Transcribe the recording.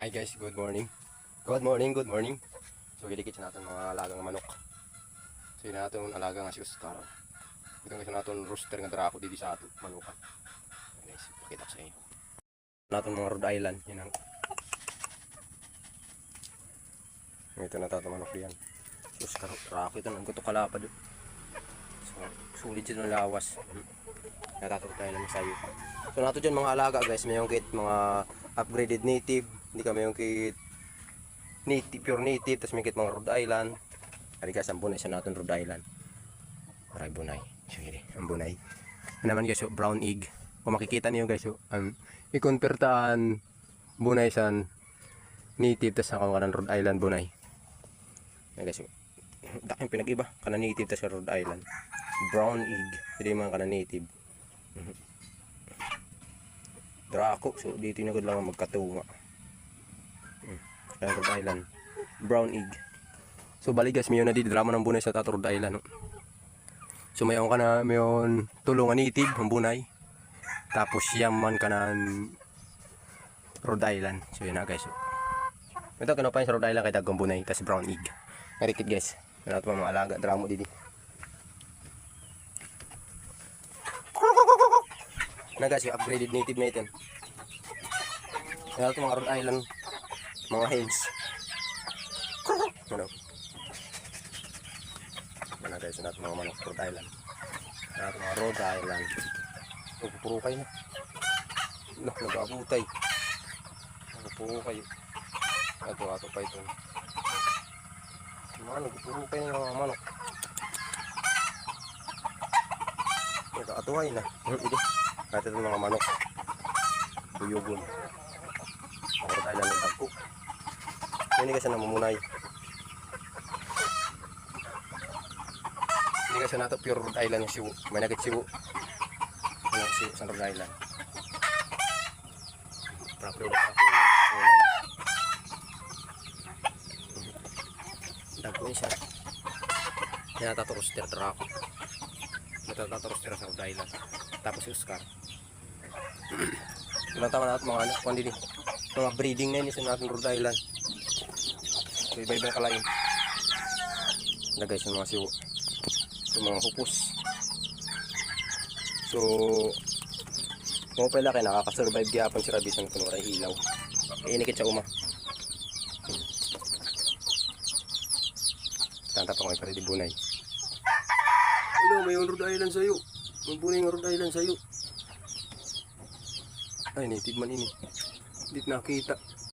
Hi guys, good morning. Good morning, good morning. So gilikit sa natin mga alagang manok. So yun natin alagang asyos karon. Ito nga natin rooster nga drako dito sa ato manukan. Guys, pakita ko sa inyo. Natin mga Rhode Island, yun ang. Ito na tato manok diyan. Asyos karon drako ito nang kuto kalapad. So sulit din ng lawas. Natato tayo lang sa iyo. So nato diyan mga alaga guys, mayong kit mga upgraded native. Hindi kami yung kit native, pure native, tapos may kit mga Rhode Island. Hari guys, ang bunay sa natin Rhode Island. Maray bunay. Sige, ang bunay. Ano naman guys, brown egg. Kung makikita niyo guys, i-convertaan bunay sa native, tapos ako ka ng Rhode Island bunay. Ayan guys, daking pinag-iba. Kana native, tapos Rhode Island. Brown egg. Hindi mga kana native. Drako. So, dito na lang magkatunga. Rhode Island. Brown egg. So balik guys, mayon na di drama ng bunay sa tato Rhode Island. No? So mayon ka na, mayon tulungan native ang bunay. Tapos yaman ka na Rhode Island. So yun na guys. So, ito kanapain sa Rhode Island kay dagang bunay. Tapos brown egg. Narikit guys. Ano ito mga alaga. Drama didi. Na guys, yung upgraded native natin. Ano ito mga Rhode Island. Mga hens. Ano? Yan na guys, natin mga manok Rhode Island. Natin mga Rhode Island. Pupurukay na. Nag-abutay. Nagpurukay. Ato pa ito. Nagpurukay na mga manok. Nag-atuhay na. Ito. Natin mga manok. Buyugon. Rhode Island ng tagko. Hindi kasi namumunay. Hindi kasi nato pure Rhode Island yung siwo. May nagit siwo. May nagit siwo sa Rhode Island. Proper ulit ako. Dagko yun siya. May natato rooster drako. May natato rooster sa Rhode Island. Tapos yung Oscar. Ilang tama natin mga anak. Kundi din. Mga breeding na yun sa natin Rhode Island. So iba-iba kalain. Lagay sa mga siwo. So mga hupos. So kung pala kayo nakakasurvive gyapon si Rabisan kung wala ilaw. Inikit sa uma. Tanta pa ko para di bunay. Hello, may Rhode Island sa'yo. May bunay ng Rhode Island sa'yo. Ay, native man ini. Hindi nakita.